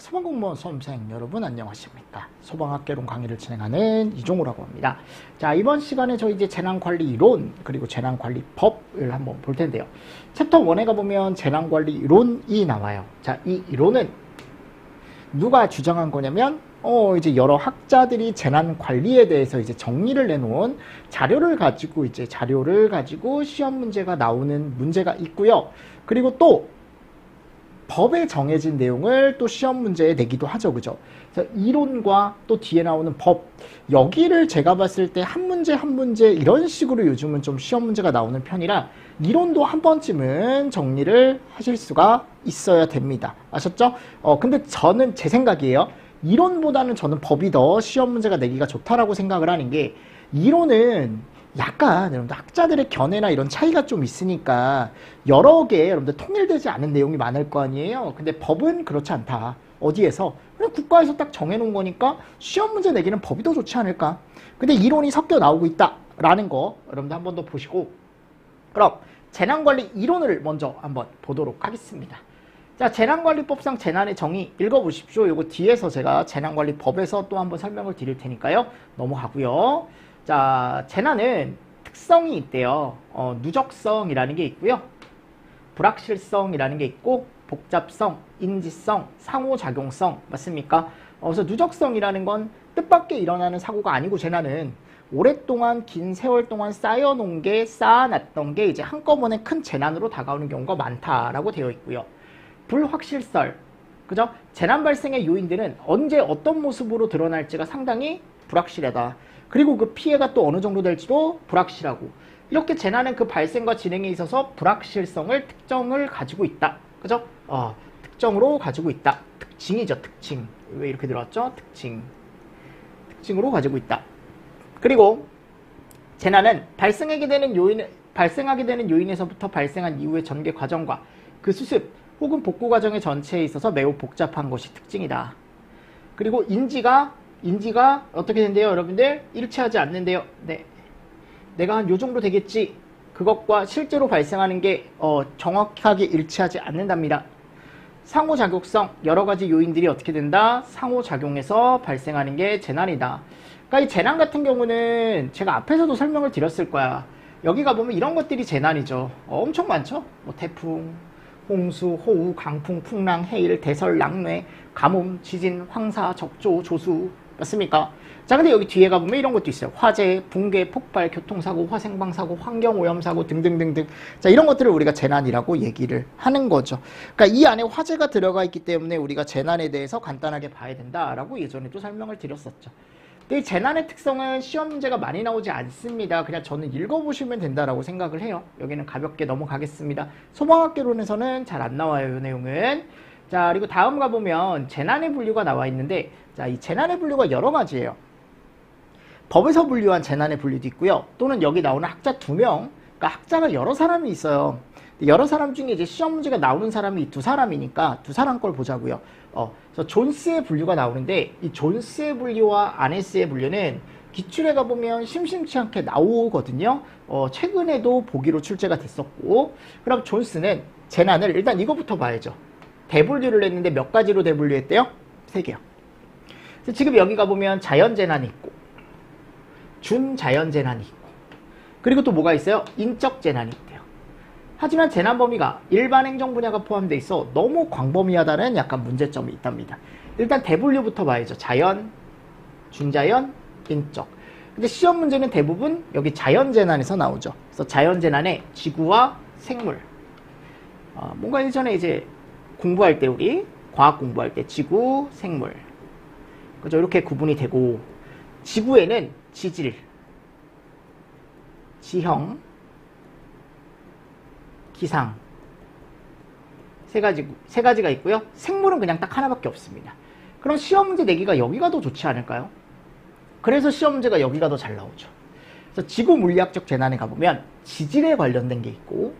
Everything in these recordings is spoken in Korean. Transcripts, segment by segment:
소방공무원 수험생 여러분 안녕하십니까. 소방학개론 강의를 진행하는 이종우라고 합니다. 자, 이번 시간에 저희 이제 재난관리 이론 그리고 재난관리법을 한번 볼 텐데요. 챕터 1에 가보면 재난관리 이론이 나와요. 자, 이 이론은 누가 주장한 거냐면 이제 여러 학자들이 재난관리에 대해서 이제 정리를 내놓은 자료를 가지고 시험 문제가 나오는 문제가 있고요. 그리고 또 법에 정해진 내용을 또 시험 문제에 내기도 하죠. 그죠? 그래서 이론과 또 뒤에 나오는 법, 여기를 제가 봤을 때 한 문제 한 문제 이런 식으로 요즘은 좀 시험 문제가 나오는 편이라 이론도 한 번쯤은 정리를 하실 수가 있어야 됩니다. 아셨죠? 근데 저는 제 생각이에요. 이론보다는 저는 법이 더 시험 문제가 내기가 좋다라고 생각을 하는 게, 이론은 약간 여러분들 학자들의 견해나 이런 차이가 좀 있으니까 여러 개 여러분들 통일되지 않은 내용이 많을 거 아니에요. 근데 법은 그렇지 않다. 어디에서? 그냥 국가에서 딱 정해놓은 거니까 시험 문제 내기는 법이 더 좋지 않을까. 근데 이론이 섞여 나오고 있다라는 거 여러분들 한 번 더 보시고, 그럼 재난관리 이론을 먼저 한번 보도록 하겠습니다. 자, 재난관리법상 재난의 정의 읽어보십시오. 이거 뒤에서 제가 재난관리법에서 또 한번 설명을 드릴 테니까요. 넘어가고요. 자, 재난은 특성이 있대요. 누적성이라는 게 있고요. 불확실성이라는 게 있고, 복잡성, 인지성, 상호작용성, 맞습니까? 그래서 누적성이라는 건 뜻밖의 일어나는 사고가 아니고, 재난은 오랫동안 긴 세월 동안 쌓아놨던 게 이제 한꺼번에 큰 재난으로 다가오는 경우가 많다라고 되어 있고요. 불확실성, 그죠? 재난 발생의 요인들은 언제 어떤 모습으로 드러날지가 상당히 불확실하다. 그리고 그 피해가 또 어느 정도 될지도 불확실하고, 이렇게 재난은 그 발생과 진행에 있어서 불확실성을 특정을 가지고 있다. 그죠? 특정으로 가지고 있다. 특징이죠, 특징. 왜 이렇게 들어왔죠? 특징으로 가지고 있다. 그리고 재난은 발생하게 되는 요인에서부터 발생한 이후의 전개 과정과 그 수습 혹은 복구 과정의 전체에 있어서 매우 복잡한 것이 특징이다. 그리고 인지가 어떻게 된대요, 여러분들? 일치하지 않는데요. 네, 내가 한 요 정도 되겠지. 그것과 실제로 발생하는 게 정확하게 일치하지 않는답니다. 상호작용성, 여러 가지 요인들이 어떻게 된다? 상호작용해서 발생하는 게 재난이다. 그러니까 이 재난 같은 경우는 제가 앞에서도 설명을 드렸을 거야. 여기 가보면 이런 것들이 재난이죠. 엄청 많죠? 뭐 태풍, 홍수, 호우, 강풍, 풍랑, 해일, 대설, 낙뢰, 가뭄, 지진, 황사, 적조, 조수, 맞습니까? 자, 근데 여기 뒤에 가보면 이런 것도 있어요. 화재, 붕괴, 폭발, 교통사고, 화생방사고, 환경오염사고 등등등등. 자, 이런 것들을 우리가 재난이라고 얘기를 하는 거죠. 그러니까 이 안에 화재가 들어가 있기 때문에 우리가 재난에 대해서 간단하게 봐야 된다라고 예전에도 설명을 드렸었죠. 근데 이 재난의 특성은 시험 문제가 많이 나오지 않습니다. 그냥 저는 읽어보시면 된다라고 생각을 해요. 여기는 가볍게 넘어가겠습니다. 소방학개론에서는 잘 안 나와요, 이 내용은. 자, 그리고 다음 가보면 재난의 분류가 나와 있는데, 자, 이 재난의 분류가 여러 가지예요. 법에서 분류한 재난의 분류도 있고요. 또는 여기 나오는 학자 2명, 그러니까 학자가 여러 사람이 있어요. 여러 사람 중에 이제 시험 문제가 나오는 사람이 2사람이니까 2사람 걸 보자고요. 그래서 존스의 분류가 나오는데, 이 존스의 분류와 아네스의 분류는 기출에 가보면 심심치 않게 나오거든요. 최근에도 보기로 출제가 됐었고, 그럼 존스는 재난을 일단 이거부터 봐야죠. 대분류를 했는데 몇 가지로 대분류했대요? 3개요. 지금 여기 가보면 자연재난이 있고, 준자연재난이 있고, 그리고 또 뭐가 있어요? 인적재난이 있대요. 하지만 재난 범위가 일반 행정 분야가 포함되어 있어 너무 광범위하다는 약간 문제점이 있답니다. 일단 대분류부터 봐야죠. 자연, 준자연, 인적. 근데 시험 문제는 대부분 여기 자연재난에서 나오죠. 그래서 자연재난에 지구와 생물. 뭔가 예전에 이제 공부할 때, 우리 과학 공부할 때 지구, 생물, 그죠? 이렇게 구분이 되고, 지구에는 지질, 지형, 기상 세 가지가 있고요. 생물은 그냥 딱 하나밖에 없습니다. 그럼 시험 문제 내기가 여기가 더 좋지 않을까요? 그래서 시험 문제가 여기가 더 잘 나오죠. 그래서 지구 물리학적 재난에 가보면 지질에 관련된 게 있고,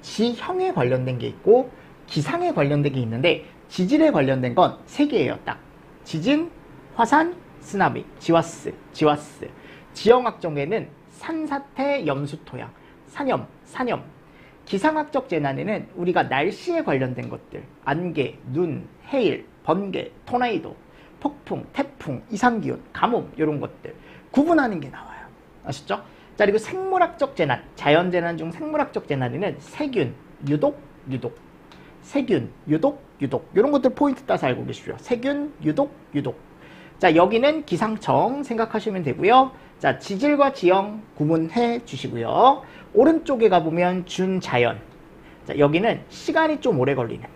지형에 관련된 게 있고, 기상에 관련된 게 있는데, 지질에 관련된 건 3개예요. 딱 지진, 화산, 쓰나미, 지와스. 지형학적에는 산사태, 염수토양, 산염. 기상학적 재난에는 우리가 날씨에 관련된 것들, 안개, 눈, 해일, 번개, 토네이도, 폭풍, 태풍, 이상기온, 가뭄 이런 것들 구분하는 게 나와요. 아시죠? 자, 그리고 생물학적 재난, 자연재난 중 생물학적 재난에는 세균, 유독, 세균, 유독 이런 것들 포인트 따서 알고 계시죠? 세균, 유독. 자, 여기는 기상청 생각하시면 되고요. 자, 지질과 지형 구분해 주시고요. 오른쪽에 가보면 준자연. 자, 여기는 시간이 좀 오래 걸리는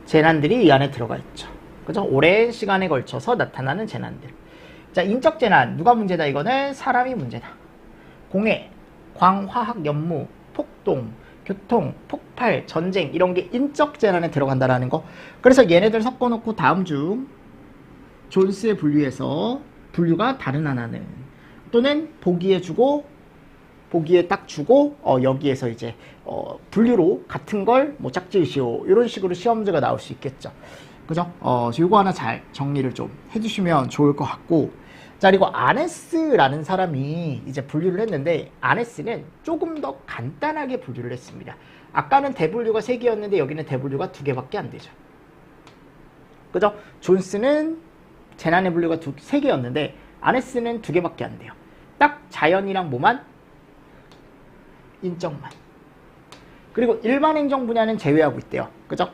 재난들이 이 안에 들어가 있죠. 그죠? 오랜 시간에 걸쳐서 나타나는 재난들. 자, 인적 재난 누가 문제다? 이거는 사람이 문제다. 공해, 광화학 연무, 폭동, 교통, 폭발, 전쟁 이런 게 인적 재난에 들어간다라는 거. 그래서 얘네들 섞어놓고 다음 중 존스의 분류에서 분류가 다른 하나는 또는 보기에 주고 보기에 딱 주고 여기에서 이제 분류로 같은 걸 뭐 짝지으시오 이런 식으로 시험 문제가 나올 수 있겠죠. 그죠? 요거 하나 잘 정리를 좀 해주시면 좋을 것 같고. 자, 그리고 아네스라는 사람이 이제 분류를 했는데 아네스는 조금 더 간단하게 분류를 했습니다. 아까는 대분류가 3개였는데 여기는 대분류가 2개밖에 안 되죠. 그죠? 존스는 재난의 분류가 3개였는데 아네스는 2개밖에 안 돼요. 딱 자연이랑 뭐만? 인적만. 그리고 일반 행정 분야는 제외하고 있대요. 그죠?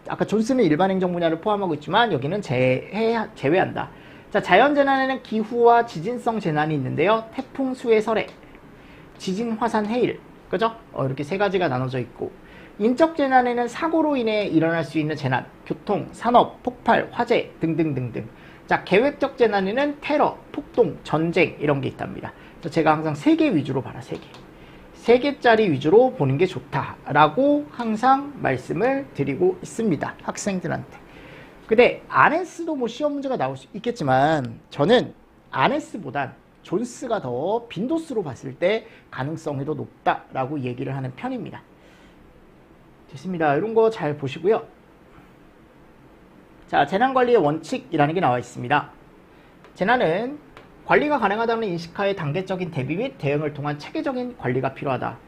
아까 존스는 일반 행정 분야를 포함하고 있지만 여기는 제외한다. 자, 자연재난에는 기후와 지진성 재난이 있는데요. 태풍, 수해, 설해, 지진, 화산, 해일. 그죠? 이렇게 3가지가 나눠져 있고, 인적 재난에는 사고로 인해 일어날 수 있는 재난, 교통, 산업, 폭발, 화재 등등등등. 자, 계획적 재난에는 테러, 폭동, 전쟁 이런 게 있답니다. 그래서 제가 항상 3개 위주로 봐라. 3개. 3개짜리 위주로 보는 게 좋다라고 항상 말씀을 드리고 있습니다. 학생들한테. 근데 아네스도 뭐 시험 문제가 나올 수 있겠지만 저는 아네스보단 존스가 더 빈도수로 봤을 때 가능성이 더 높다라고 얘기를 하는 편입니다. 됐습니다. 이런 거 잘 보시고요. 자, 재난관리의 원칙이라는 게 나와 있습니다. 재난은 관리가 가능하다는 인식하에 단계적인 대비 및 대응을 통한 체계적인 관리가 필요하다.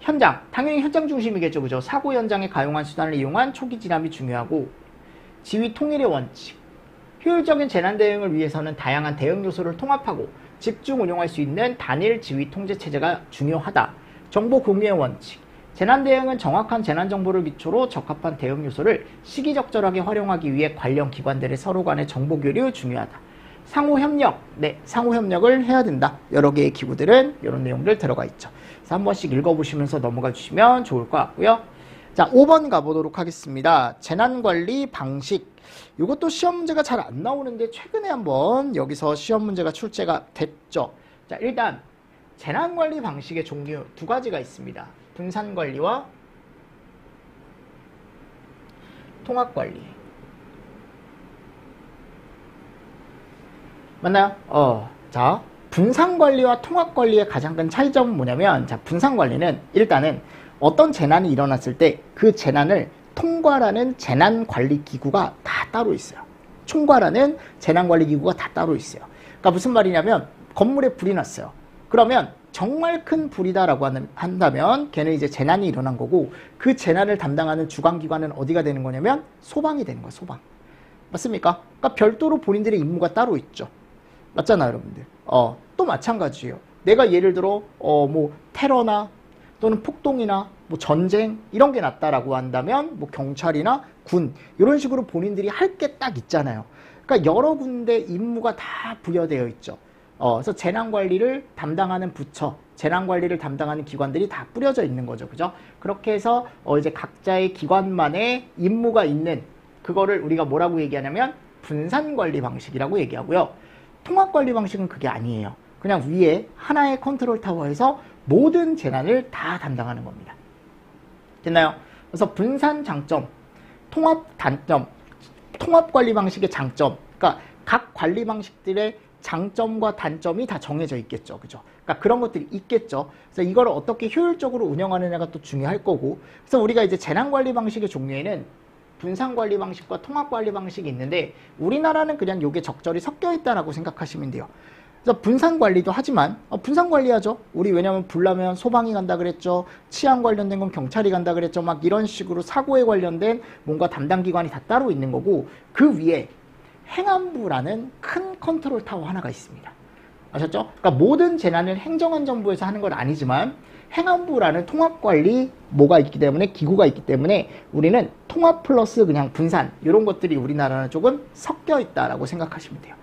현장, 당연히 현장 중심이겠죠. 그죠? 사고 현장에 가용한 수단을 이용한 초기 진압이 중요하고, 지휘 통일의 원칙. 효율적인 재난 대응을 위해서는 다양한 대응 요소를 통합하고 집중 운용할 수 있는 단일 지휘 통제 체제가 중요하다. 정보 공유의 원칙. 재난 대응은 정확한 재난 정보를 기초로 적합한 대응 요소를 시기적절하게 활용하기 위해 관련 기관들의 서로 간의 정보 교류 중요하다. 상호 협력. 네, 상호 협력을 해야 된다. 여러 개의 기구들은 이런 내용들 들어가 있죠. 그래서 한 번씩 읽어보시면서 넘어가 주시면 좋을 것 같고요. 자, 5번 가보도록 하겠습니다. 재난관리 방식. 이것도 시험 문제가 잘 안 나오는데 최근에 한번 여기서 시험 문제가 출제가 됐죠. 자, 일단 재난관리 방식의 종류 2가지가 있습니다. 분산관리와 통합관리. 맞나요? 자, 분산관리와 통합관리의 가장 큰 차이점은 뭐냐면, 자, 분산관리는 일단은 어떤 재난이 일어났을 때 그 재난을 통과라는 재난관리기구가 다 따로 있어요. 총괄하는 재난관리기구가 다 따로 있어요. 그러니까 무슨 말이냐면, 건물에 불이 났어요. 그러면 정말 큰 불이다라고 한다면 걔는 이제 재난이 일어난 거고, 그 재난을 담당하는 주관기관은 어디가 되는 거냐면 소방이 되는 거야. 소방. 맞습니까? 그러니까 별도로 본인들의 임무가 따로 있죠. 맞잖아요, 여러분들. 또 마찬가지예요. 내가 예를 들어 뭐 테러나 또는 폭동이나 뭐 전쟁 이런 게 났다라고 한다면 뭐 경찰이나 군 이런 식으로 본인들이 할 게 딱 있잖아요. 그러니까 여러 군데 임무가 다 부여되어 있죠. 그래서 재난관리를 담당하는 부처, 재난관리를 담당하는 기관들이 다 뿌려져 있는 거죠. 그죠? 그렇게 해서 이제 각자의 기관만의 임무가 있는 그거를 우리가 뭐라고 얘기하냐면 분산관리 방식이라고 얘기하고요. 통합관리 방식은 그게 아니에요. 그냥 위에 하나의 컨트롤 타워에서 모든 재난을 다 담당하는 겁니다. 됐나요? 그래서 분산 장점, 통합 단점, 통합관리 방식의 장점, 그러니까 각 관리 방식들의 장점과 단점이 다 정해져 있겠죠. 그죠? 그러니까 그런 것들이 있겠죠. 그래서 이걸 어떻게 효율적으로 운영하느냐가 또 중요할 거고. 그래서 우리가 이제 재난관리 방식의 종류에는 분산관리 방식과 통합관리 방식이 있는데 우리나라는 그냥 이게 적절히 섞여 있다라고 생각하시면 돼요. 그래서 분산 관리도 하지만 분산 관리하죠. 우리 왜냐면 불나면 소방이 간다 그랬죠. 치안 관련된 건 경찰이 간다 그랬죠. 막 이런 식으로 사고에 관련된 뭔가 담당 기관이 다 따로 있는 거고 그 위에 행안부라는 큰 컨트롤 타워 하나가 있습니다. 아셨죠? 그러니까 모든 재난을 행정안전부에서 하는 건 아니지만 행안부라는 통합관리 뭐가 있기 때문에 기구가 있기 때문에 우리는 통합 플러스 그냥 분산 이런 것들이 우리나라는 조금 섞여 있다라고 생각하시면 돼요.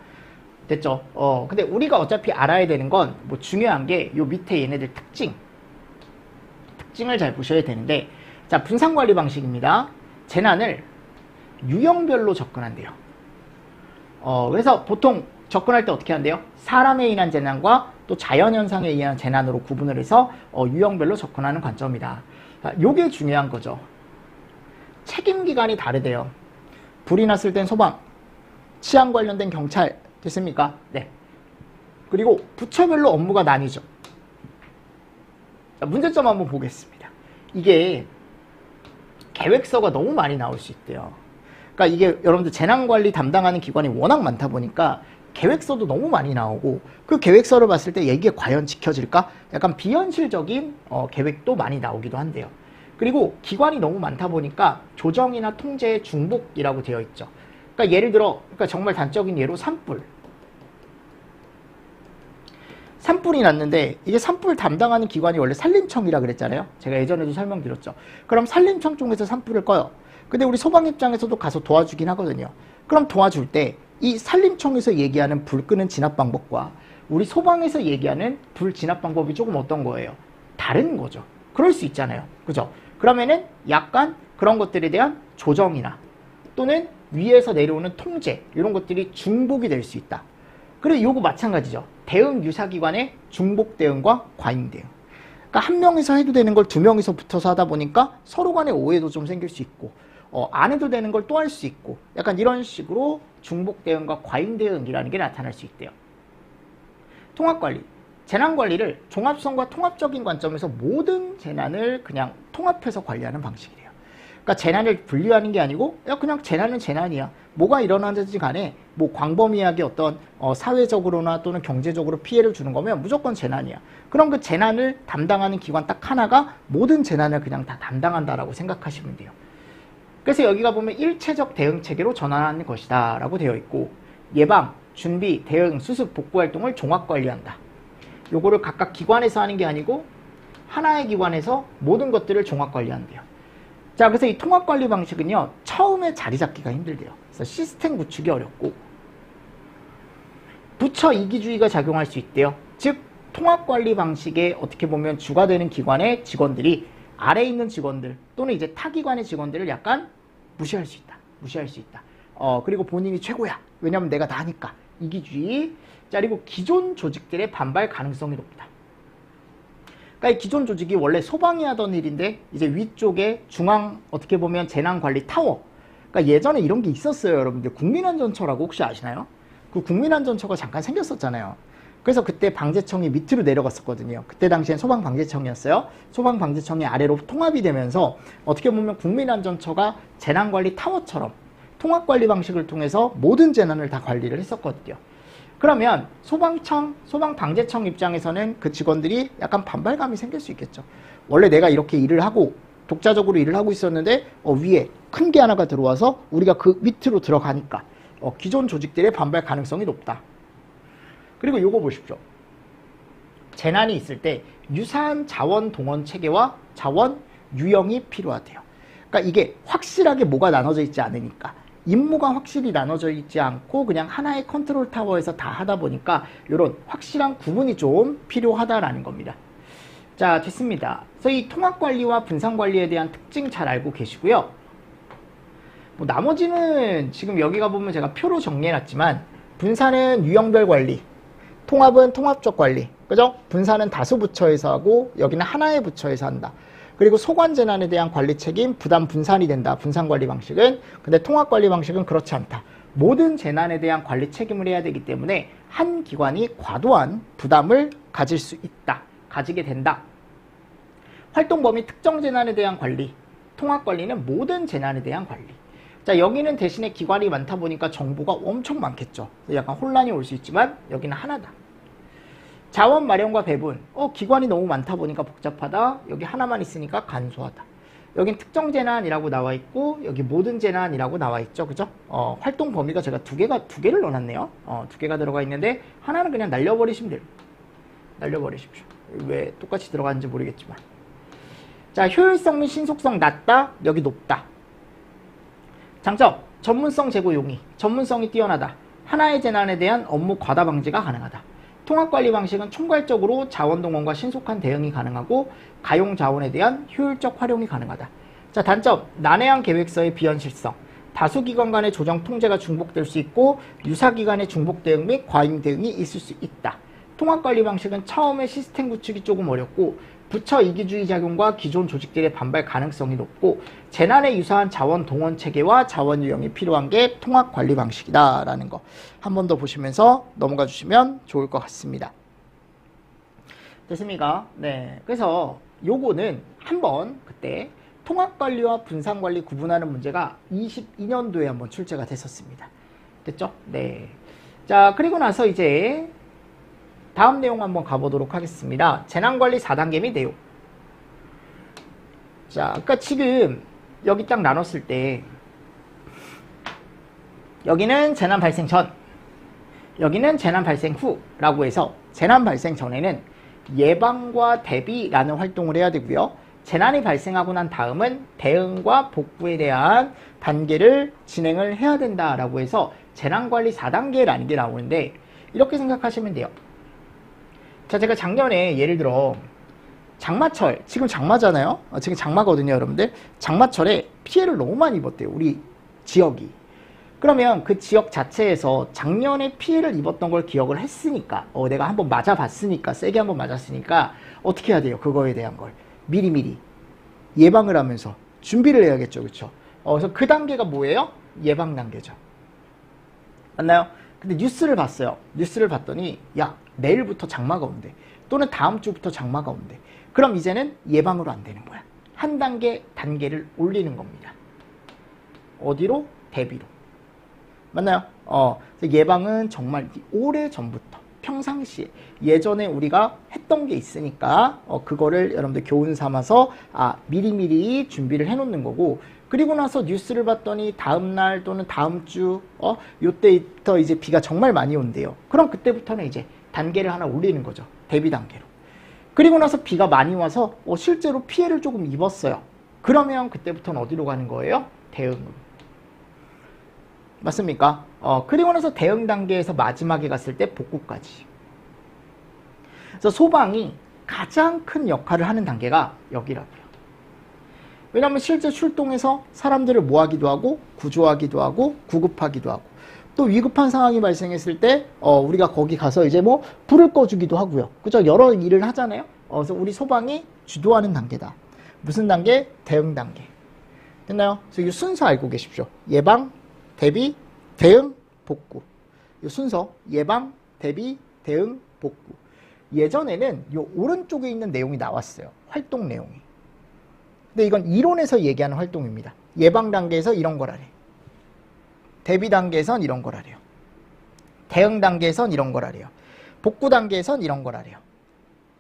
됐죠? 근데 우리가 어차피 알아야 되는 건 뭐 중요한 게 요 밑에 얘네들 특징을 잘 보셔야 되는데 자 분산관리 방식입니다. 재난을 유형별로 접근한대요. 그래서 보통 접근할 때 어떻게 한대요? 사람에 의한 재난과 또 자연현상에 의한 재난으로 구분을 해서 유형별로 접근하는 관점이다. 요게 중요한 거죠. 책임기관이 다르대요. 불이 났을 땐 소방, 치안 관련된 경찰 됐습니까? 네. 그리고 부처별로 업무가 나뉘죠. 자, 문제점 한번 보겠습니다. 이게 계획서가 너무 많이 나올 수 있대요. 그러니까 이게 여러분들 재난관리 담당하는 기관이 워낙 많다 보니까 계획서도 너무 많이 나오고 그 계획서를 봤을 때 이게 과연 지켜질까? 약간 비현실적인 계획도 많이 나오기도 한대요. 그리고 기관이 너무 많다 보니까 조정이나 통제의 중복이라고 되어 있죠. 그러니까 예를 들어 정말 단적인 예로 산불이 났는데 이게 산불 담당하는 기관이 원래 산림청이라 그랬잖아요. 제가 예전에도 설명드렸죠. 그럼 산림청 쪽에서 산불을 꺼요. 근데 우리 소방 입장에서도 가서 도와주긴 하거든요. 그럼 도와줄 때 이 산림청에서 얘기하는 불 끄는 진압 방법과 우리 소방에서 얘기하는 불 진압 방법이 조금 어떤 거예요? 다른 거죠. 그럴 수 있잖아요. 그죠? 그러면은 약간 그런 것들에 대한 조정이나 또는 위에서 내려오는 통제 이런 것들이 중복이 될 수 있다. 그리고 요거 마찬가지죠. 대응 유사기관의 중복 대응과 과잉 대응. 그러니까 한 명이서 해도 되는 걸 두 명이서 붙어서 하다 보니까 서로 간의 오해도 좀 생길 수 있고 안 해도 되는 걸 또 할 수 있고 약간 이런 식으로 중복 대응과 과잉 대응이라는 게 나타날 수 있대요. 통합관리. 재난관리를 종합성과 통합적인 관점에서 모든 재난을 그냥 통합해서 관리하는 방식이래요. 그러니까 재난을 분리하는 게 아니고 그냥 재난은 재난이야. 뭐가 일어나든지 간에 뭐 광범위하게 어떤 사회적으로나 또는 경제적으로 피해를 주는 거면 무조건 재난이야. 그럼 그 재난을 담당하는 기관 딱 하나가 모든 재난을 그냥 다 담당한다라고 생각하시면 돼요. 그래서 여기가 보면 일체적 대응 체계로 전환하는 것이다 라고 되어 있고 예방, 준비, 대응, 수습, 복구 활동을 종합 관리한다. 요거를 각각 기관에서 하는 게 아니고 하나의 기관에서 모든 것들을 종합 관리한대요. 자, 그래서 이 통합 관리 방식은요, 처음에 자리 잡기가 힘들대요. 그래서 시스템 구축이 어렵고 부처 이기주의가 작용할 수 있대요. 즉 통합 관리 방식에 어떻게 보면 주가 되는 기관의 직원들이 아래에 있는 직원들 또는 이제 타기관의 직원들을 약간 무시할 수 있다. 그리고 본인이 최고야. 왜냐면 내가 나니까. 이기주의. 자, 그리고 기존 조직들의 반발 가능성이 높다. 그러니까 이 기존 조직이 원래 소방이 하던 일인데 이제 위쪽에 중앙 어떻게 보면 재난관리 타워. 그러니까 예전에 이런 게 있었어요, 여러분들. 국민안전처라고 혹시 아시나요? 그 국민안전처가 잠깐 생겼었잖아요. 그래서 그때 방재청이 밑으로 내려갔었거든요. 그때 당시엔 소방방재청이었어요. 소방방재청이 아래로 통합이 되면서 어떻게 보면 국민안전처가 재난관리 타워처럼 통합관리 방식을 통해서 모든 재난을 다 관리를 했었거든요. 그러면 소방청, 소방방재청 입장에서는 그 직원들이 약간 반발감이 생길 수 있겠죠. 원래 내가 이렇게 일을 하고 독자적으로 일을 하고 있었는데 위에 큰 게 하나가 들어와서 우리가 그 밑으로 들어가니까 기존 조직들의 반발 가능성이 높다. 그리고 요거 보십시오. 재난이 있을 때 유사한 자원 동원 체계와 자원 유형이 필요하대요. 그러니까 이게 확실하게 뭐가 나눠져 있지 않으니까 임무가 확실히 나눠져 있지 않고 그냥 하나의 컨트롤 타워에서 다 하다 보니까 이런 확실한 구분이 좀 필요하다라는 겁니다. 자, 됐습니다. 그래서 이 통합관리와 분산관리에 대한 특징 잘 알고 계시고요. 뭐 나머지는 지금 여기가 보면 제가 표로 정리해놨지만 분산은 유형별 관리, 통합은 통합적 관리, 그죠? 분산은 다수 부처에서 하고 여기는 하나의 부처에서 한다. 그리고 소관재난에 대한 관리 책임, 부담 분산이 된다. 분산관리 방식은. 근데 통합관리 방식은 그렇지 않다. 모든 재난에 대한 관리 책임을 해야 되기 때문에 한 기관이 과도한 부담을 가질 수 있다. 가지게 된다. 활동 범위 특정 재난에 대한 관리, 통합관리는 모든 재난에 대한 관리. 자, 여기는 대신에 기관이 많다 보니까 정보가 엄청 많겠죠. 약간 혼란이 올 수 있지만 여기는 하나다. 자원 마련과 배분. 기관이 너무 많다 보니까 복잡하다. 여기 하나만 있으니까 간소하다. 여긴 특정 재난이라고 나와 있고 여기 모든 재난이라고 나와 있죠. 그죠? 활동 범위가 제가 두 개를 넣어놨네요. 두 개가 들어가 있는데 하나는 그냥 날려버리시면 돼요. 날려버리십시오. 왜 똑같이 들어가는지 모르겠지만. 자, 효율성 및 신속성 낮다. 여기 높다. 장점. 전문성 제고 용이. 전문성이 뛰어나다. 하나의 재난에 대한 업무 과다 방지가 가능하다. 통합관리 방식은 총괄적으로 자원동원과 신속한 대응이 가능하고 가용 자원에 대한 효율적 활용이 가능하다. 자, 단점. 난해한 계획서의 비현실성. 다수 기관 간의 조정 통제가 중복될 수 있고 유사기관의 중복 대응 및 과잉 대응이 있을 수 있다. 통합관리 방식은 처음에 시스템 구축이 조금 어렵고 부처 이기주의 작용과 기존 조직들의 반발 가능성이 높고 재난에 유사한 자원 동원 체계와 자원 유형이 필요한 게 통합관리 방식이다 라는 거 한 번 더 보시면서 넘어가 주시면 좋을 것 같습니다. 됐습니까? 네. 그래서 요거는 한번 그때 통합관리와 분산관리 구분하는 문제가 22년도에 한번 출제가 됐었습니다. 됐죠? 네. 자, 그리고 나서 이제 다음 내용 한번 가보도록 하겠습니다. 재난관리 4단계 및 내용. 자, 그러니까 지금 여기 딱 나눴을 때 여기는 재난 발생 전, 여기는 재난 발생 후라고 해서 재난 발생 전에는 예방과 대비라는 활동을 해야 되고요. 재난이 발생하고 난 다음은 대응과 복구에 대한 단계를 진행을 해야 된다라고 해서 재난관리 4단계라는 게 나오는데 이렇게 생각하시면 돼요. 자, 제가 작년에 예를 들어 장마철, 지금 장마잖아요. 지금 장마거든요, 여러분들. 장마철에 피해를 너무 많이 입었대요, 우리 지역이. 그러면 그 지역 자체에서 작년에 피해를 입었던 걸 기억을 했으니까, 내가 한번 맞아봤으니까, 세게 한번 맞았으니까 어떻게 해야 돼요? 그거에 대한 걸 미리미리 예방을 하면서 준비를 해야겠죠, 그렇죠? 그래서 그 단계가 뭐예요? 예방 단계죠. 맞나요? 근데 뉴스를 봤어요. 뉴스를 봤더니 야, 내일부터 장마가 온대. 또는 다음 주부터 장마가 온대. 그럼 이제는 예방으로 안 되는 거야. 한 단계를 올리는 겁니다. 어디로? 대비로. 맞나요? 예방은 정말 오래전부터 평상시에 예전에 우리가 했던 게 있으니까 그거를 여러분들 교훈 삼아서 미리미리 준비를 해놓는 거고, 그리고 나서 뉴스를 봤더니 다음날 또는 다음 주 요때부터 이제 비가 정말 많이 온대요. 그럼 그때부터는 이제 단계를 하나 올리는 거죠. 대비 단계로. 그리고 나서 비가 많이 와서 실제로 피해를 조금 입었어요. 그러면 그때부터는 어디로 가는 거예요? 대응으로. 맞습니까? 그리고 나서 대응 단계에서 마지막에 갔을 때 복구까지. 그래서 소방이 가장 큰 역할을 하는 단계가 여기라고요. 왜냐하면 실제 출동해서 사람들을 모아기도 하고 구조하기도 하고 구급하기도 하고 또 위급한 상황이 발생했을 때 우리가 거기 가서 이제 뭐 불을 꺼주기도 하고요. 그죠? 여러 일을 하잖아요. 그래서 우리 소방이 주도하는 단계다. 무슨 단계? 대응 단계. 됐나요? 그래서 이 순서 알고 계십시오. 예방, 대비, 대응, 복구. 이 순서 예방, 대비, 대응, 복구. 예전에는 이 오른쪽에 있는 내용이 나왔어요. 활동 내용이. 근데 이건 이론에서 얘기하는 활동입니다. 예방 단계에서 이런 걸 하래. 대비 단계에선 이런 걸 하래요. 대응 단계에선 이런 걸 하래요. 복구 단계에선 이런 걸 하래요.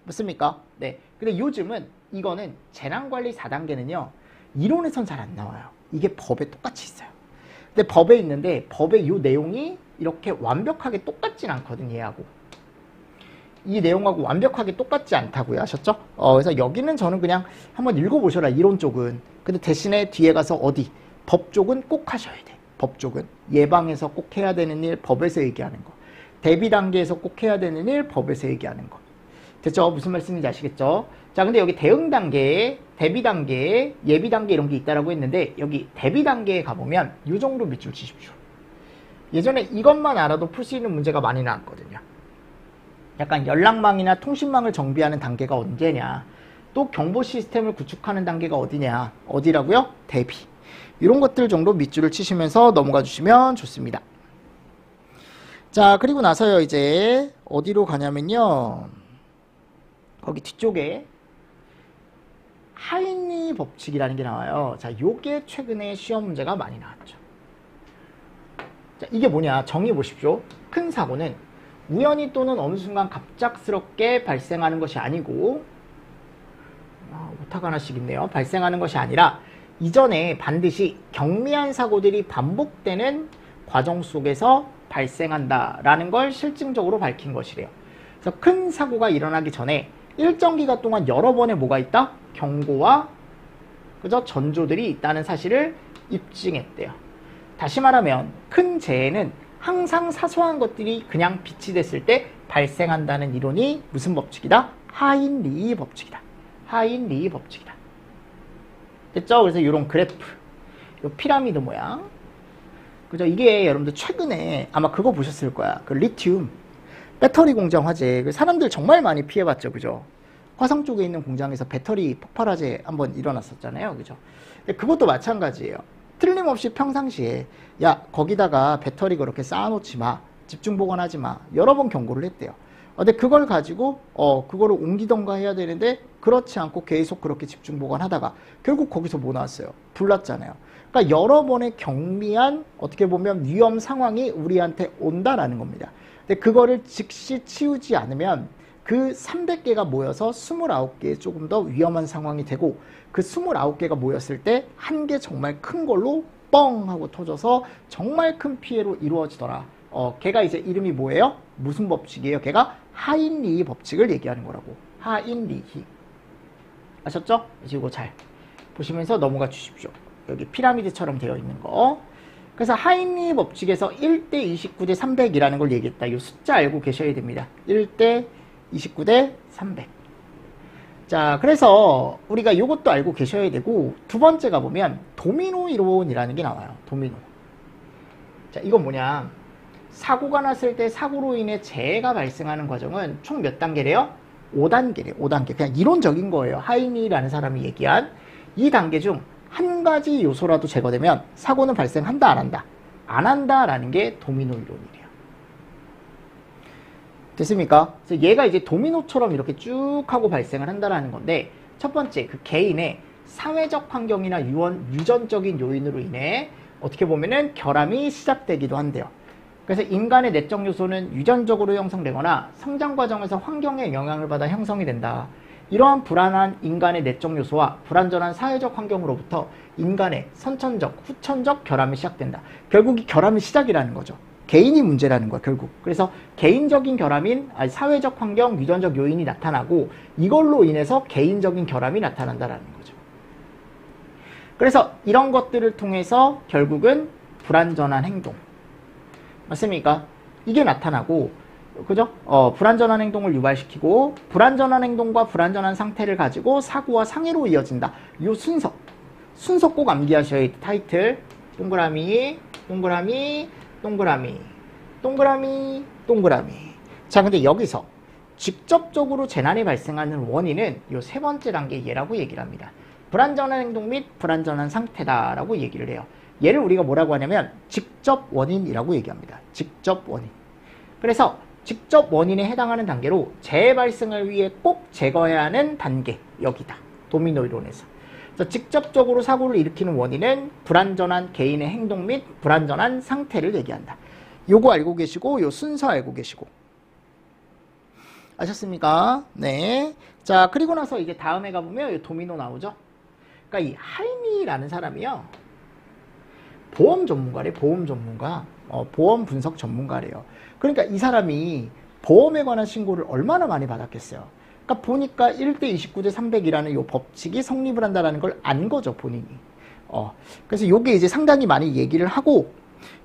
맞습니까? 네. 근데 요즘은 이거는 재난관리 4단계는요. 이론에선 잘 안 나와요. 이게 법에 똑같이 있어요. 근데 법에 있는데 법의 이 내용이 이렇게 완벽하게 똑같진 않거든요. 얘하고. 이 내용하고 완벽하게 똑같지 않다고요. 아셨죠? 그래서 여기는 저는 그냥 한번 읽어보셔라. 이론 쪽은. 근데 대신에 뒤에 가서 어디? 법 쪽은 꼭 하셔야 돼. 법 쪽은. 예방에서 꼭 해야 되는 일 법에서 얘기하는 거. 대비 단계에서 꼭 해야 되는 일 법에서 얘기하는 거. 됐죠? 무슨 말씀인지 아시겠죠? 자, 근데 여기 대응 단계, 대비 단계, 예비 단계 이런 게 있다라고 했는데 여기 대비 단계에 가보면 이 정도 밑줄 치십시오. 예전에 이것만 알아도 풀 수 있는 문제가 많이 나왔거든요. 약간 연락망이나 통신망을 정비하는 단계가 언제냐, 또 경보 시스템을 구축하는 단계가 어디냐, 어디라고요? 대비. 이런 것들 정도 밑줄을 치시면서 넘어가 주시면 좋습니다. 자, 그리고 나서요, 이제 어디로 가냐면요, 거기 뒤쪽에 하인리 법칙이라는 게 나와요. 자, 요게 최근에 시험 문제가 많이 나왔죠. 자, 이게 뭐냐, 정의해 보십시오. 큰 사고는 우연히 또는 어느 순간 갑작스럽게 발생하는 것이 아니고, 오타가 하나씩 있네요. 발생하는 것이 아니라 이전에 반드시 경미한 사고들이 반복되는 과정 속에서 발생한다라는 걸 실증적으로 밝힌 것이래요. 그래서 큰 사고가 일어나기 전에 일정 기간 동안 여러 번의 뭐가 있다? 경고와 그죠? 전조들이 있다는 사실을 입증했대요. 다시 말하면 큰 재해는 항상 사소한 것들이 그냥 빛이 됐을 때 발생한다는 이론이 무슨 법칙이다? 하인리히 법칙이다. 하인리히 법칙이다. 됐죠? 그래서 이런 그래프, 이 피라미드 모양, 그죠? 이게 여러분들 최근에 아마 그거 보셨을 거야. 그 리튬 배터리 공장 화재, 그 사람들 정말 많이 피해봤죠, 그죠? 화성 쪽에 있는 공장에서 배터리 폭발 화재 한번 일어났었잖아요, 그죠? 근데 그것도 마찬가지예요. 틀림없이 평상시에 야 거기다가 배터리 그렇게 쌓아놓지 마, 집중 보관하지 마, 여러 번 경고를 했대요. 근데 그걸 가지고 그거를 옮기던가 해야 되는데 그렇지 않고 계속 그렇게 집중 보관하다가 결국 거기서 뭐 나왔어요? 불났잖아요. 그러니까 여러 번의 경미한 어떻게 보면 위험 상황이 우리한테 온다라는 겁니다. 근데 그거를 즉시 치우지 않으면 그 300개가 모여서 29개의 조금 더 위험한 상황이 되고, 그 29개가 모였을 때 한 개 정말 큰 걸로 뻥 하고 터져서 정말 큰 피해로 이루어지더라. 걔가 이제 이름이 뭐예요? 무슨 법칙이에요? 걔가 하인리히 법칙을 얘기하는 거라고. 하인리히. 아셨죠? 이제 이거 잘 보시면서 넘어가 주십시오. 여기 피라미드처럼 되어 있는 거. 그래서 하인리히 법칙에서 1대 29대 300이라는 걸 얘기했다. 이 숫자 알고 계셔야 됩니다. 1대 29대 300. 자, 그래서 우리가 이것도 알고 계셔야 되고, 두 번째가 보면 도미노 이론이라는 게 나와요. 도미노. 자, 이건 뭐냐? 사고가 났을 때 사고로 인해 재해가 발생하는 과정은 총 몇 단계래요? 5단계래요. 5단계. 그냥 이론적인 거예요. 하이니라는 사람이 얘기한 이 단계 중 한 가지 요소라도 제거되면 사고는 발생한다, 안 한다? 안 한다라는 게 도미노 이론이래요. 됐습니까? 그래서 얘가 이제 도미노처럼 이렇게 쭉 하고 발생을 한다라는 건데, 첫 번째, 그 개인의 사회적 환경이나 유전적인 요인으로 인해 어떻게 보면은 결함이 시작되기도 한대요. 그래서 인간의 내적 요소는 유전적으로 형성되거나 성장 과정에서 환경의 영향을 받아 형성이 된다. 이러한 불안한 인간의 내적 요소와 불완전한 사회적 환경으로부터 인간의 선천적, 후천적 결함이 시작된다. 결국 이 결함이 시작이라는 거죠. 개인이 문제라는 거야, 결국. 그래서 개인적인 결함인 사회적 환경, 유전적 요인이 나타나고 이걸로 인해서 개인적인 결함이 나타난다라는 거죠. 그래서 이런 것들을 통해서 결국은 불완전한 행동, 맞습니까? 이게 나타나고, 그죠? 불완전한 행동을 유발시키고, 불완전한 행동과 불완전한 상태를 가지고 사고와 상해로 이어진다. 이 순서 꼭 암기하셔야 돼. 타이틀, 동그라미, 동그라미, 동그라미, 동그라미, 동그라미. 자, 근데 여기서 직접적으로 재난이 발생하는 원인은 이 세 번째 단계 얘라고 얘기를 합니다. 불완전한 행동 및 불완전한 상태다라고 얘기를 해요. 얘를 우리가 뭐라고 하냐면 직접 원인이라고 얘기합니다. 직접 원인. 그래서 직접 원인에 해당하는 단계로 재해 발생을 위해 꼭 제거해야 하는 단계, 여기다. 도미노 이론에서. 그래서 직접적으로 사고를 일으키는 원인은 불완전한 개인의 행동 및 불완전한 상태를 얘기한다. 요거 알고 계시고 요 순서 알고 계시고. 아셨습니까? 네. 자, 그리고 나서 이제 다음에 가보면 요 도미노 나오죠. 그러니까 이 하이니라는 사람이요, 보험 전문가래. 보험 전문가. 보험 분석 전문가래요. 그러니까 이 사람이 보험에 관한 신고를 얼마나 많이 받았겠어요. 그러니까 보니까 1대 29대 300이라는 요 법칙이 성립을 한다는 걸 안 거죠, 본인이. 그래서 요게 이제 상당히 많이 얘기를 하고,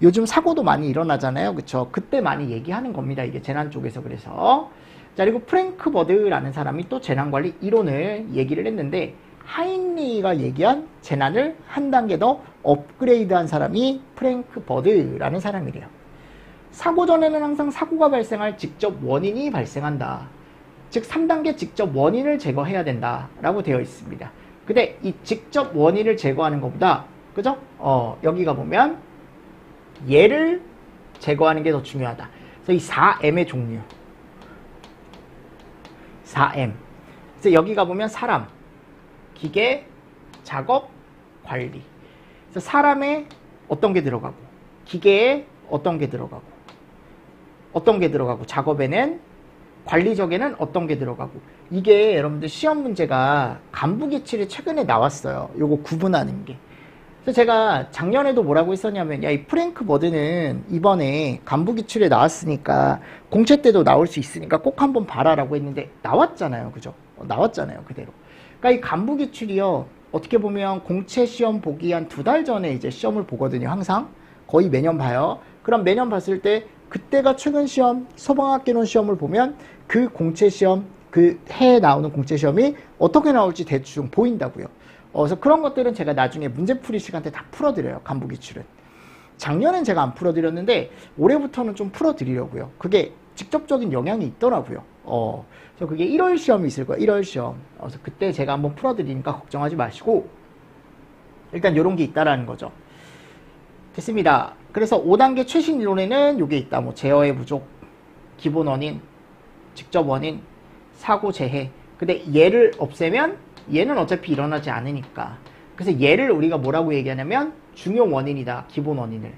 요즘 사고도 많이 일어나잖아요. 그쵸? 그때 많이 얘기하는 겁니다. 이게 재난 쪽에서. 그래서. 자, 그리고 프랭크 버드라는 사람이 또 재난관리 이론을 얘기를 했는데, 하인리가 얘기한 재난을 한 단계 더 업그레이드한 사람이 프랭크 버드라는 사람이래요. 사고 전에는 항상 사고가 발생할 직접 원인이 발생한다. 즉 3단계 직접 원인을 제거해야 된다라고 되어 있습니다. 근데 이 직접 원인을 제거하는 것보다, 그죠? 여기가 보면 얘를 제거하는 게 더 중요하다. 그래서 이 4M의 종류. 4M. 그래서 여기가 보면 사람, 기계, 작업, 관리. 그래서 사람에 어떤 게 들어가고, 기계에 어떤 게 들어가고, 어떤 게 들어가고 작업에는 관리적에는 어떤 게 들어가고 이게 여러분들 시험 문제가 간부기출이 최근에 나왔어요. 요거 구분하는 게. 그래서 제가 작년에도 뭐라고 했었냐면 야, 이 프랭크 버드는 이번에 간부기출에 나왔으니까 공채 때도 나올 수 있으니까 꼭 한번 봐라라고 했는데 나왔잖아요. 그죠? 나왔잖아요. 그대로. 그러니까 이 간부기출이요. 어떻게 보면 공채 시험 보기 한 2달 전에 이제 시험을 보거든요. 항상. 거의 매년 봐요. 그럼 매년 봤을 때 그때가 최근 시험, 소방학개론 시험을 보면 그 공채 시험, 그 해에 나오는 공채 시험이 어떻게 나올지 대충 보인다고요. 그래서 그런 것들은 제가 나중에 문제풀이 시간 때 다 풀어드려요. 간부기출은. 작년엔 제가 안 풀어드렸는데 올해부터는 좀 풀어드리려고요. 그게 직접적인 영향이 있더라고요. 그래서 그게 1월 시험이 있을 거예요. 1월 시험. 그래서 그때 제가 한번 풀어드리니까 걱정하지 마시고 일단 이런 게 있다라는 거죠. 됐습니다. 그래서 5단계 최신 이론에는 이게 있다. 뭐 제어의 부족, 기본 원인, 직접 원인, 사고 재해. 근데 얘를 없애면 얘는 어차피 일어나지 않으니까. 그래서 얘를 우리가 뭐라고 얘기하냐면 중요 원인이다. 기본 원인을.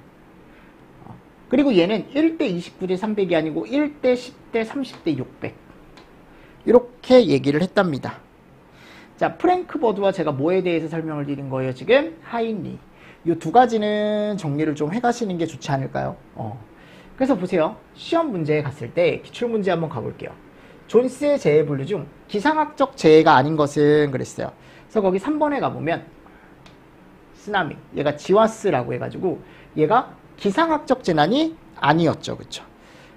그리고 얘는 1대 29대 300이 아니고 1대 10대 30대 600. 이렇게 얘기를 했답니다. 자, 프랭크 버드와 제가 뭐에 대해서 설명을 드린 거예요? 지금 하인리. 이 두 가지는 정리를 좀 해가시는 게 좋지 않을까요? 그래서 보세요. 시험 문제에 갔을 때 기출문제 한번 가볼게요. 존스의 재해 분류 중 기상학적 재해가 아닌 것은 그랬어요. 그래서 거기 3번에 가보면 쓰나미, 얘가 지와스라고 해가지고 얘가 기상학적 재난이 아니었죠. 그쵸?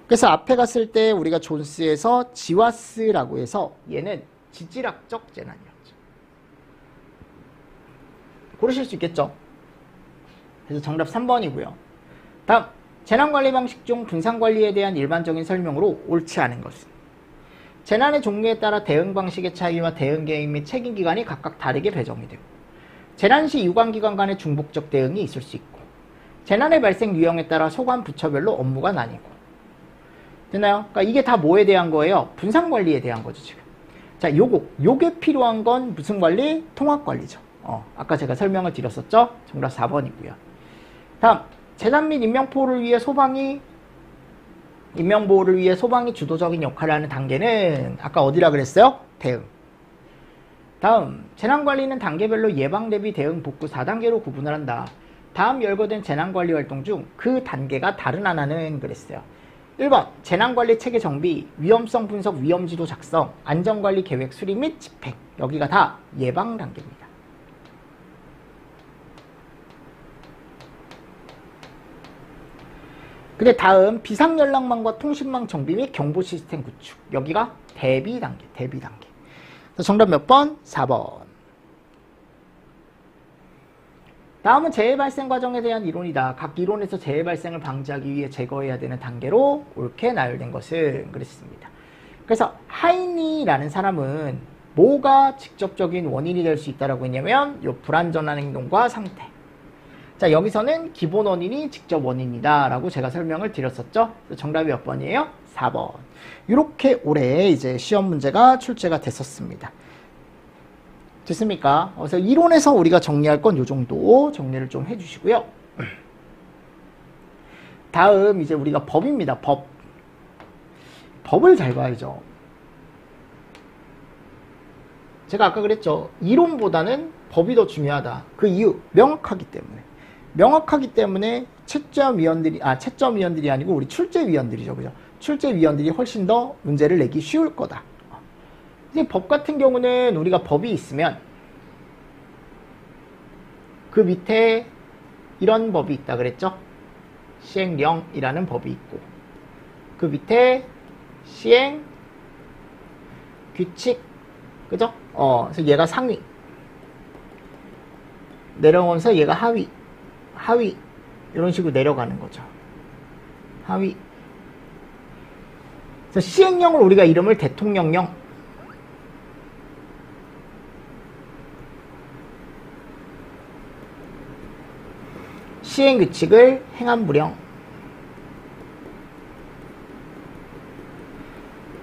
그래서 앞에 갔을 때 우리가 존스에서 지와스라고 해서 얘는 지질학적 재난이었죠. 고르실 수 있겠죠? 그래서 정답 3번이고요. 다음, 재난관리 방식 중 분산관리에 대한 일반적인 설명으로 옳지 않은 것은 재난의 종류에 따라 대응 방식의 차이와 대응 계획 및 책임 기관이 각각 다르게 배정이 되고 재난 시 유관기관 간의 중복적 대응이 있을 수 있고 재난의 발생 유형에 따라 소관 부처별로 업무가 나뉘고 됐나요? 그러니까 이게 다 뭐에 대한 거예요? 분산관리에 대한 거죠 지금. 자, 요게 필요한 건 무슨 관리? 통합관리죠. 아까 제가 설명을 드렸었죠? 정답 4번이고요. 다음, 재난 및 인명보호를 위해 소방이 주도적인 역할을 하는 단계는 아까 어디라 그랬어요? 대응. 다음, 재난관리는 단계별로 예방 대비 대응 복구 4단계로 구분을 한다. 다음 열거된 재난관리 활동 중 그 단계가 다른 하나는 그랬어요. 1번, 재난관리 체계 정비, 위험성 분석, 위험지도 작성, 안전관리 계획 수립 및 집행. 여기가 다 예방 단계입니다. 근데 다음 비상연락망과 통신망 정비 및 경보 시스템 구축. 여기가 대비 단계. 정답 몇 번? 4번. 다음은 재해 발생 과정에 대한 이론이다. 각 이론에서 재해 발생을 방지하기 위해 제거해야 되는 단계로 옳게 나열된 것은 그랬습니다. 그래서 하이니라는 사람은 뭐가 직접적인 원인이 될 수 있다고 했냐면 이 불안전한 행동과 상태. 자, 여기서는 기본 원인이 직접 원인이다 라고 제가 설명을 드렸었죠. 정답이 몇 번이에요? 4번. 이렇게 올해 이제 시험 문제가 출제가 됐었습니다. 됐습니까? 그래서 이론에서 우리가 정리할 건 이 정도 정리를 좀 해주시고요. 다음 이제 우리가 법입니다. 법을 잘 봐야죠. 제가 아까 그랬죠. 이론보다는 법이 더 중요하다. 그 이유 명확하기 때문에 채점위원들이 아니고 우리 출제위원들이죠. 그죠? 출제위원들이 훨씬 더 문제를 내기 쉬울 거다. 이제 법 같은 경우는 우리가 법이 있으면 그 밑에 이런 법이 있다 그랬죠? 시행령이라는 법이 있고 그 밑에 시행 규칙, 그죠? 그래서 얘가 상위 내려오면서 얘가 하위 이런 식으로 내려가는 거죠. 하위. 그래서 시행령을 우리가 이름을 대통령령, 시행규칙을 행안부령.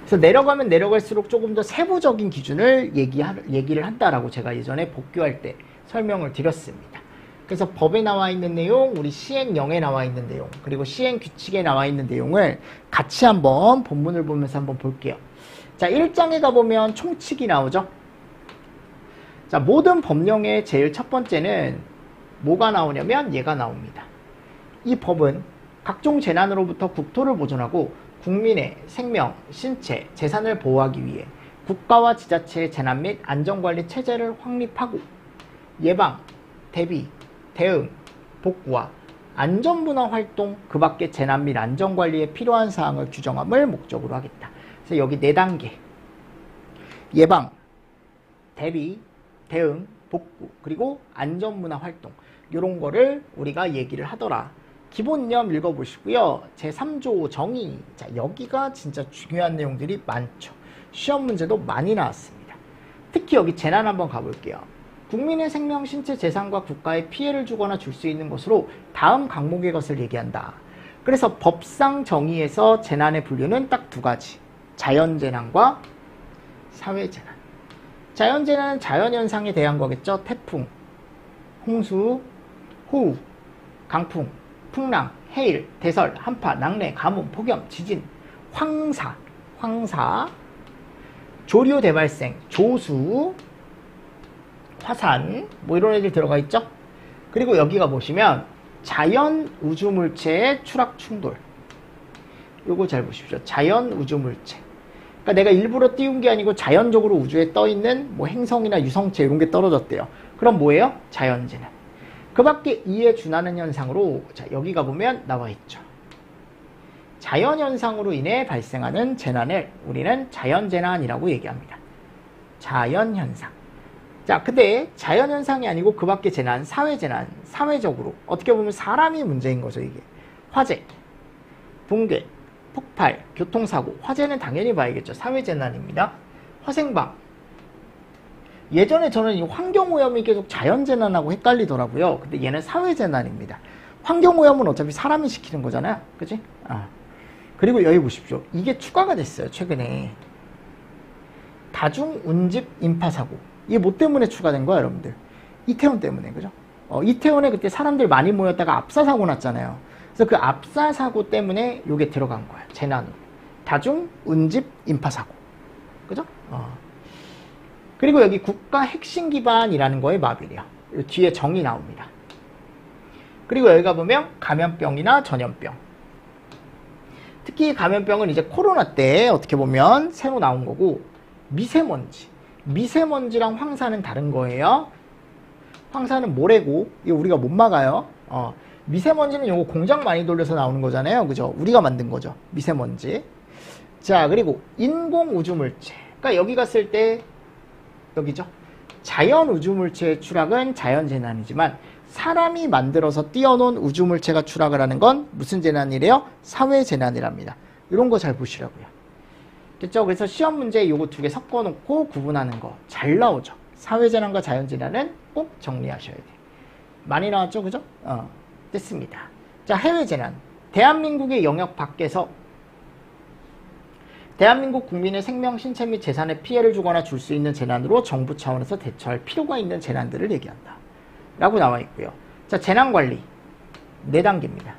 그래서 내려가면 내려갈수록 조금 더 세부적인 기준을 얘기를 한다라고 제가 예전에 복귀할 때 설명을 드렸습니다. 그래서 법에 나와 있는 내용, 우리 시행령에 나와 있는 내용, 그리고 시행규칙에 나와 있는 내용을 같이 한번 본문을 보면서 한번 볼게요. 자, 1장에 가보면 총칙이 나오죠. 자, 모든 법령의 제일 첫 번째는 뭐가 나오냐면 얘가 나옵니다. 이 법은 각종 재난으로부터 국토를 보존하고 국민의 생명, 신체, 재산을 보호하기 위해 국가와 지자체의 재난 및 안전관리 체제를 확립하고 예방, 대비, 대응, 복구와 안전문화 활동, 그 밖의 재난 및 안전관리에 필요한 사항을 규정함을 목적으로 하겠다. 그래서 여기 4단계. 예방, 대비, 대응, 복구, 그리고 안전문화 활동. 이런 거를 우리가 얘기를 하더라. 기본념 읽어보시고요. 제3조 정의. 자, 여기가 진짜 중요한 내용들이 많죠. 시험 문제도 많이 나왔습니다. 특히 여기 재난 한번 가볼게요. 국민의 생명, 신체, 재산과 국가에 피해를 주거나 줄 수 있는 것으로 다음 강목의 것을 얘기한다. 그래서 법상 정의에서 재난의 분류는 딱 2가지. 자연재난과 사회재난. 자연재난은 자연현상에 대한 거겠죠. 태풍, 홍수, 호우, 강풍, 풍랑, 해일, 대설, 한파, 낙뢰, 가뭄, 폭염, 지진, 황사, 조류 대발생, 조수, 화산, 뭐 이런 애들 들어가 있죠. 그리고 여기가 보시면 자연 우주물체의 추락 충돌. 요거 잘 보십시오. 자연 우주물체. 그러니까 내가 일부러 띄운 게 아니고 자연적으로 우주에 떠 있는 뭐 행성이나 유성체 이런 게 떨어졌대요. 그럼 뭐예요? 자연재난. 그 밖에 이에 준하는 현상으로, 자, 여기가 보면 나와 있죠. 자연현상으로 인해 발생하는 재난을 우리는 자연재난이라고 얘기합니다. 자연현상. 자, 근데 자연현상이 아니고 그 밖에 재난, 사회재난, 사회적으로 어떻게 보면 사람이 문제인 거죠. 이게 화재, 붕괴, 폭발, 교통사고. 화재는 당연히 봐야겠죠. 사회재난입니다. 화생방. 예전에 저는 이 환경오염이 계속 자연재난하고 헷갈리더라고요. 근데 얘는 사회재난입니다. 환경오염은 어차피 사람이 시키는 거잖아요. 그치? 그리고 여기 보십시오. 이게 추가가 됐어요. 최근에. 다중운집 인파사고. 이게 뭐 때문에 추가된 거야, 여러분들? 이태원 때문에, 그죠? 이태원에 그때 사람들 많이 모였다가 압사사고 났잖아요. 그래서 그 압사사고 때문에 이게 들어간 거야. 재난으로. 다중운집 인파사고. 그죠? 그리고 여기 국가 핵심 기반이라는 거에 마비래요. 뒤에 정의 나옵니다. 그리고 여기가 보면 감염병이나 전염병. 특히 감염병은 이제 코로나 때 어떻게 보면 새로 나온 거고, 미세먼지. 미세먼지랑 황사는 다른 거예요. 황사는 모래고, 이거 우리가 못 막아요. 미세먼지는 요거 공장 많이 돌려서 나오는 거잖아요. 그죠? 우리가 만든 거죠. 미세먼지. 자, 그리고 인공우주물체. 그러니까 여기 갔을 때 여기죠. 자연 우주물체의 추락은 자연재난이지만 사람이 만들어서 띄워놓은 우주물체가 추락을 하는 건 무슨 재난이래요? 사회재난이랍니다. 이런 거 잘 보시라고요. 됐죠? 그래서 시험 문제에 요거 2개 섞어놓고 구분하는 거 잘 나오죠. 사회재난과 자연재난은 꼭 정리하셔야 돼요. 많이 나왔죠? 그죠? 됐습니다. 자, 해외재난. 대한민국의 영역 밖에서 대한민국 국민의 생명, 신체 및 재산에 피해를 주거나 줄 수 있는 재난으로 정부 차원에서 대처할 필요가 있는 재난들을 얘기한다. 라고 나와 있고요. 자, 재난관리. 4단계입니다.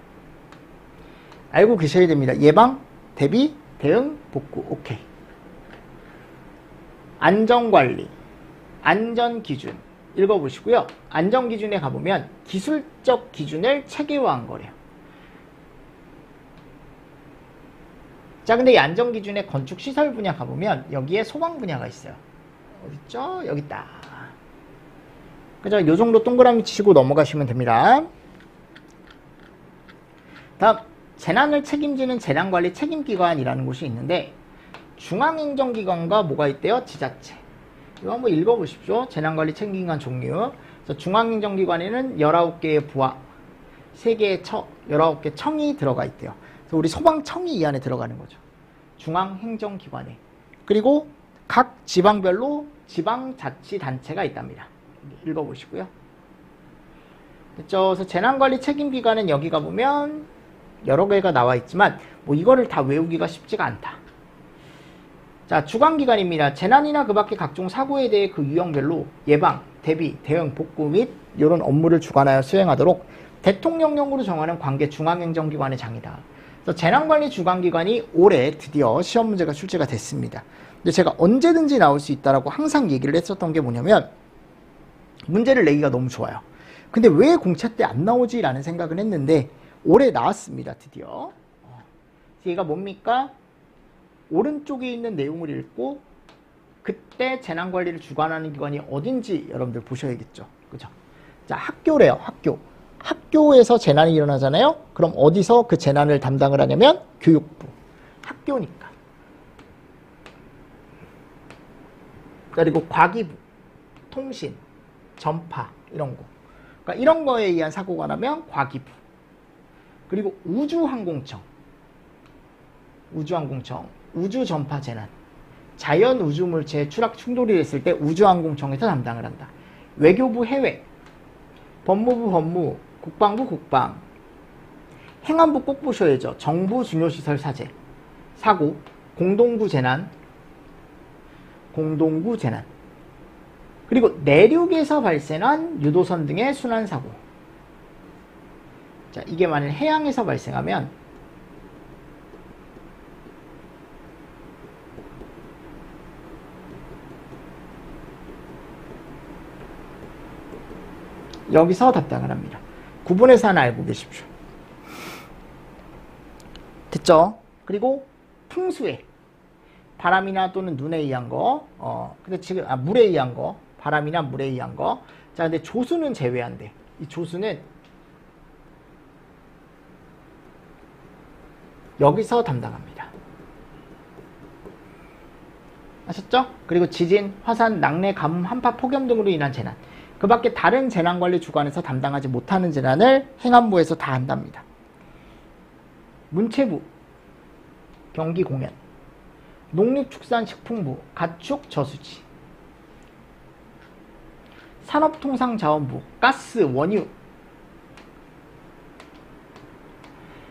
알고 계셔야 됩니다. 예방, 대비, 대응, 복구. 오케이. 안전관리. 안전기준. 읽어보시고요. 안전기준에 가보면 기술적 기준을 체계화한 거래요. 자, 근데 이 안전기준의 건축시설 분야 가보면 여기에 소방 분야가 있어요. 어딨죠? 여기 있다. 그죠? 요 정도 동그라미 치시고 넘어가시면 됩니다. 다음, 재난을 책임지는 재난관리 책임기관이라는 곳이 있는데 중앙행정기관과 뭐가 있대요? 지자체. 이거 한번 읽어보십시오. 재난관리 책임기관 종류. 그래서 중앙행정기관에는 19개의 부하, 3개의 처, 19개 청이 들어가 있대요. 그래서 우리 소방청이 이 안에 들어가는 거죠. 중앙행정기관에. 그리고 각 지방별로 지방자치단체가 있답니다. 읽어보시고요. 됐죠? 그래서 재난관리 책임기관은 여기 가보면 여러 개가 나와 있지만 뭐 이거를 다 외우기가 쉽지가 않다. 자, 주관기관입니다. 재난이나 그 밖의 각종 사고에 대해 그 유형별로 예방, 대비, 대응, 복구 및 이런 업무를 주관하여 수행하도록 대통령령으로 정하는 관계 중앙행정기관의 장이다. 그래서 재난관리 주관기관이 올해 드디어 시험 문제가 출제가 됐습니다. 근데 제가 언제든지 나올 수 있다라고 항상 얘기를 했었던 게 뭐냐면 문제를 내기가 너무 좋아요. 근데 왜 공차 때 안 나오지? 라는 생각은 했는데 올해 나왔습니다. 드디어. 얘가 뭡니까? 오른쪽에 있는 내용을 읽고 그때 재난관리를 주관하는 기관이 어딘지 여러분들 보셔야겠죠. 그죠? 자, 학교래요. 학교. 학교에서 재난이 일어나잖아요. 그럼 어디서 그 재난을 담당을 하냐면 교육부. 학교니까. 그리고 과기부, 통신, 전파 이런 거. 그러니까 이런 거에 의한 사고가 나면 과기부. 그리고 우주항공청. 우주항공청. 우주전파 재난. 자연 우주물체의 추락 충돌이 됐을 때 우주항공청에서 담당을 한다. 외교부 해외. 법무부 법무. 국방부 국방. 행안부 꼭 보셔야죠. 정부 중요시설 사재. 사고. 공동구 재난. 공동구 재난. 그리고 내륙에서 발생한 유도선 등의 순환사고. 자, 이게 만일 해양에서 발생하면 여기서 답장을 합니다. 구분해서 하나 알고 계십시오. 됐죠? 그리고 풍수해. 바람이나 또는 눈에 의한 거, 근데 지금, 물에 의한 거, 바람이나 물에 의한 거. 자, 근데 조수는 제외한대. 이 조수는 여기서 담당합니다. 아셨죠? 그리고 지진, 화산, 낙뢰, 가뭄, 한파, 폭염 등으로 인한 재난. 그 밖에 다른 재난관리 주관에서 담당하지 못하는 재난을 행안부에서 다 한답니다. 문체부, 경기공연, 농림축산식품부, 가축, 저수지, 산업통상자원부, 가스, 원유.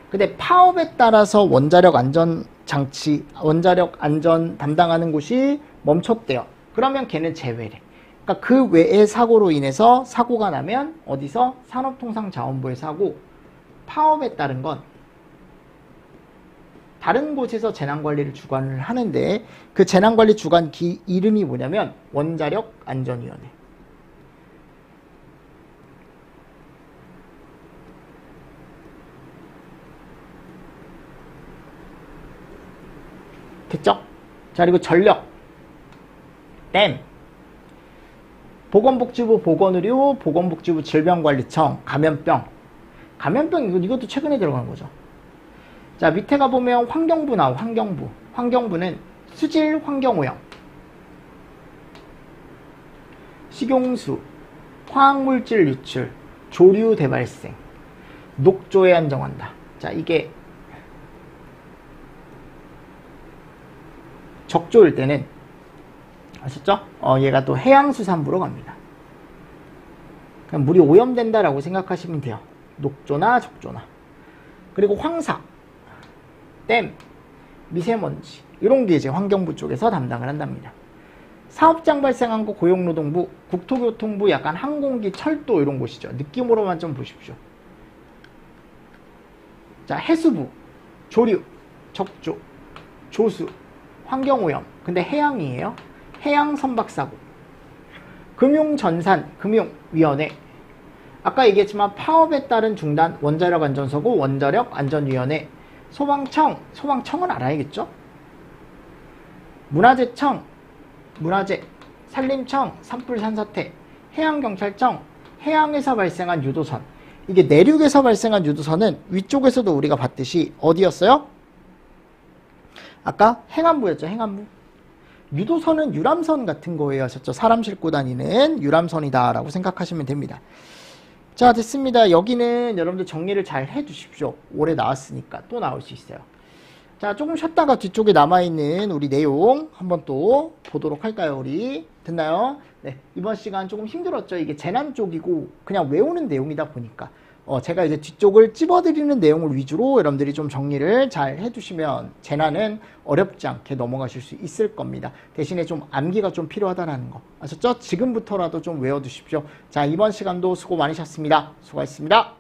근데 파업에 따라서 원자력 안전 장치, 원자력 안전 담당하는 곳이 멈췄대요. 그러면 걔는 제외래. 그러니까 그 외의 사고로 인해서 사고가 나면 어디서? 산업통상자원부에서 하고, 파업에 따른 건 다른 곳에서 재난관리를 주관을 하는데 그 재난관리 주관 이름이 뭐냐면 원자력 안전위원회. 됐죠? 자, 그리고 전력, 댐, 보건복지부 보건의료, 보건복지부 질병관리청, 감염병. 감염병 이것도 최근에 들어간 거죠. 자, 밑에 가보면 환경부 나와. 환경부. 환경부는 수질 환경오염, 식용수, 화학물질 유출, 조류 대발생, 녹조에 안정한다. 자, 이게 적조일 때는 아셨죠? 얘가 또 해양수산부로 갑니다. 그냥 물이 오염된다라고 생각하시면 돼요. 녹조나 적조나. 그리고 황사, 댐, 미세먼지 이런 게 이제 환경부 쪽에서 담당을 한답니다. 사업장 발생한 거 고용노동부, 국토교통부 약간 항공기, 철도 이런 곳이죠. 느낌으로만 좀 보십시오. 자, 해수부, 조류, 적조, 조수, 환경오염. 근데 해양이에요. 해양 선박사고. 금융전산, 금융위원회. 아까 얘기했지만 파업에 따른 중단, 원자력 안전사고, 원자력 안전위원회. 소방청, 소방청은 알아야겠죠? 문화재청, 문화재, 산림청, 산불 산사태, 해양경찰청, 해양에서 발생한 유도선. 이게 내륙에서 발생한 유도선은 위쪽에서도 우리가 봤듯이 어디였어요? 아까 행안부였죠. 행안부. 유도선은 유람선 같은 거예요. 하셨죠? 사람 싣고 다니는 유람선이다 라고 생각하시면 됩니다. 자, 됐습니다. 여기는 여러분들 정리를 잘 해주십시오. 올해 나왔으니까 또 나올 수 있어요. 자, 조금 쉬었다가 뒤쪽에 남아있는 우리 내용 한번 또 보도록 할까요? 우리 됐나요? 네, 이번 시간 조금 힘들었죠. 이게 재난 쪽이고 그냥 외우는 내용이다 보니까 제가 이제 뒤쪽을 찝어드리는 내용을 위주로 여러분들이 좀 정리를 잘 해두시면 재난은 어렵지 않게 넘어가실 수 있을 겁니다. 대신에 좀 암기가 좀 필요하다는 거 아셨죠? 지금부터라도 좀 외워두십시오. 자, 이번 시간도 수고 많으셨습니다. 수고하셨습니다.